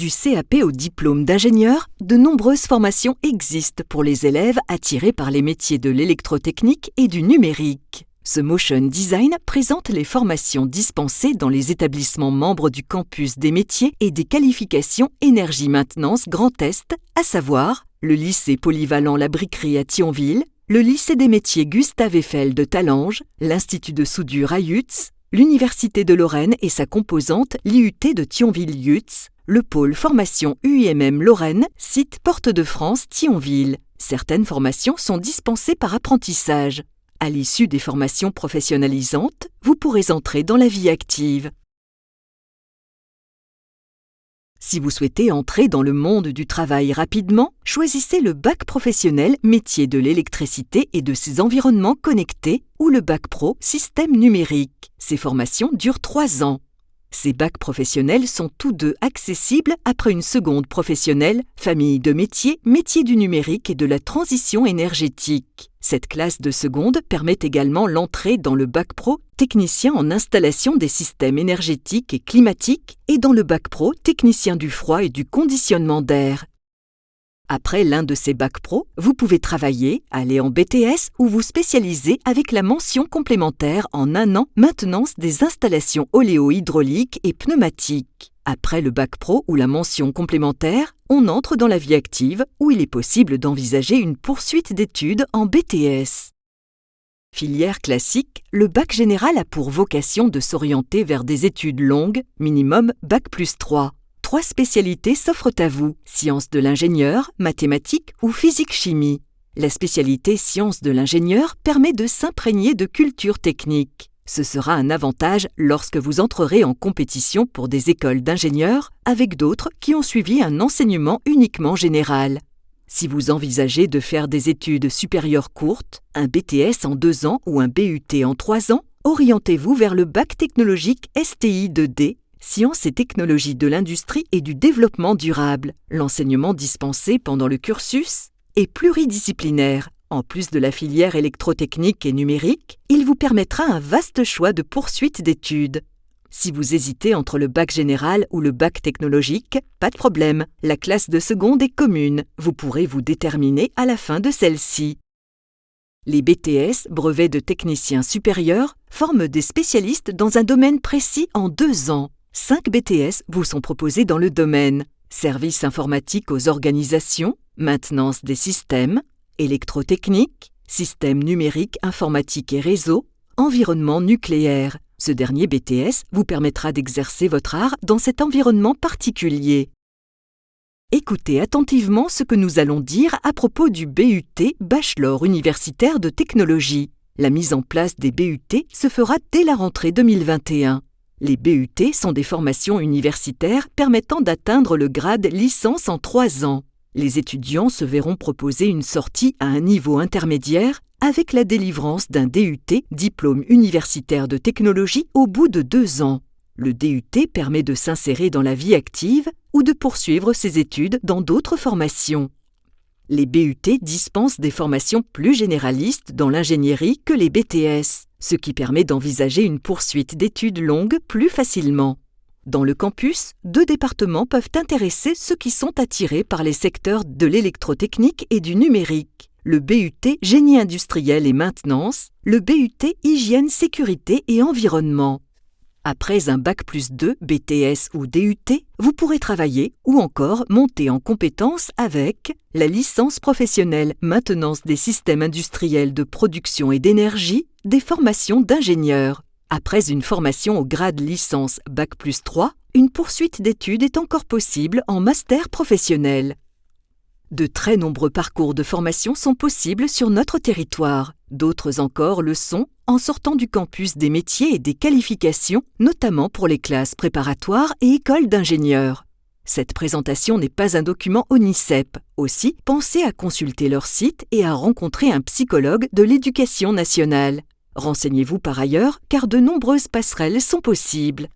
Du CAP au diplôme d'ingénieur, de nombreuses formations existent pour les élèves attirés par les métiers de l'électrotechnique et du numérique. Ce Motion Design présente les formations dispensées dans les établissements membres du campus des métiers et des qualifications Énergie-Maintenance Grand Est, à savoir le lycée polyvalent La Briquerie à Thionville, le lycée des métiers Gustave Eiffel de Talange, l'Institut de soudure à Yutz, l'Université de Lorraine et sa composante l'IUT de Thionville-Yutz, le pôle formation UIMM Lorraine, site Porte de France Thionville. Certaines formations sont dispensées par apprentissage. À l'issue des formations professionnalisantes, vous pourrez entrer dans la vie active. Si vous souhaitez entrer dans le monde du travail rapidement, choisissez le bac professionnel métier de l'électricité et de ses environnements connectés ou le bac pro système numérique. Ces formations durent 3 ans. Ces bacs professionnels sont tous deux accessibles après une seconde professionnelle, famille de métiers, métiers du numérique et de la transition énergétique. Cette classe de seconde permet également l'entrée dans le bac pro, technicien en installation des systèmes énergétiques et climatiques, et dans le bac pro, technicien du froid et du conditionnement d'air. Après l'un de ces bacs pro, vous pouvez travailler, aller en BTS ou vous spécialiser avec la mention complémentaire en 1 an maintenance des installations oléo-hydrauliques et pneumatiques. Après le bac pro ou la mention complémentaire, on entre dans la vie active où il est possible d'envisager une poursuite d'études en BTS. Filière classique, le bac général a pour vocation de s'orienter vers des études longues, minimum bac+3. 3 spécialités s'offrent à vous, sciences de l'ingénieur, mathématiques ou physique-chimie. La spécialité sciences de l'ingénieur permet de s'imprégner de culture technique. Ce sera un avantage lorsque vous entrerez en compétition pour des écoles d'ingénieurs avec d'autres qui ont suivi un enseignement uniquement général. Si vous envisagez de faire des études supérieures courtes, un BTS en 2 ans ou un BUT en 3 ans, orientez-vous vers le bac technologique STI 2D, Sciences et technologies de l'industrie et du développement durable. L'enseignement dispensé pendant le cursus est pluridisciplinaire. En plus de la filière électrotechnique et numérique, il vous permettra un vaste choix de poursuite d'études. Si vous hésitez entre le bac général ou le bac technologique, pas de problème, la classe de seconde est commune. Vous pourrez vous déterminer à la fin de celle-ci. Les BTS, brevets de technicien supérieur, forment des spécialistes dans un domaine précis en 2 ans. 5 BTS vous sont proposés dans le domaine services informatiques aux organisations, maintenance des systèmes, électrotechnique, systèmes numériques, informatique et réseau, environnement nucléaire. Ce dernier BTS vous permettra d'exercer votre art dans cet environnement particulier. Écoutez attentivement ce que nous allons dire à propos du BUT, Bachelor universitaire de technologie. La mise en place des BUT se fera dès la rentrée 2021. Les BUT sont des formations universitaires permettant d'atteindre le grade licence en 3 ans. Les étudiants se verront proposer une sortie à un niveau intermédiaire avec la délivrance d'un DUT, diplôme universitaire de technologie, au bout de 2 ans. Le DUT permet de s'insérer dans la vie active ou de poursuivre ses études dans d'autres formations. Les BUT dispensent des formations plus généralistes dans l'ingénierie que les BTS, ce qui permet d'envisager une poursuite d'études longues plus facilement. Dans le campus, 2 départements peuvent intéresser ceux qui sont attirés par les secteurs de l'électrotechnique et du numérique. Le BUT Génie industriel et maintenance, le BUT Hygiène, sécurité et environnement. Après un bac+2, BTS ou DUT, vous pourrez travailler ou encore monter en compétences avec la licence professionnelle maintenance des systèmes industriels de production et d'énergie, des formations d'ingénieurs. Après une formation au grade licence bac+3, une poursuite d'études est encore possible en master professionnel. De très nombreux parcours de formation sont possibles sur notre territoire. D'autres encore le sont en sortant du campus des métiers et des qualifications, notamment pour les classes préparatoires et écoles d'ingénieurs. Cette présentation n'est pas un document ONICEP. Aussi, pensez à consulter leur site et à rencontrer un psychologue de l'Éducation nationale. Renseignez-vous par ailleurs, car de nombreuses passerelles sont possibles.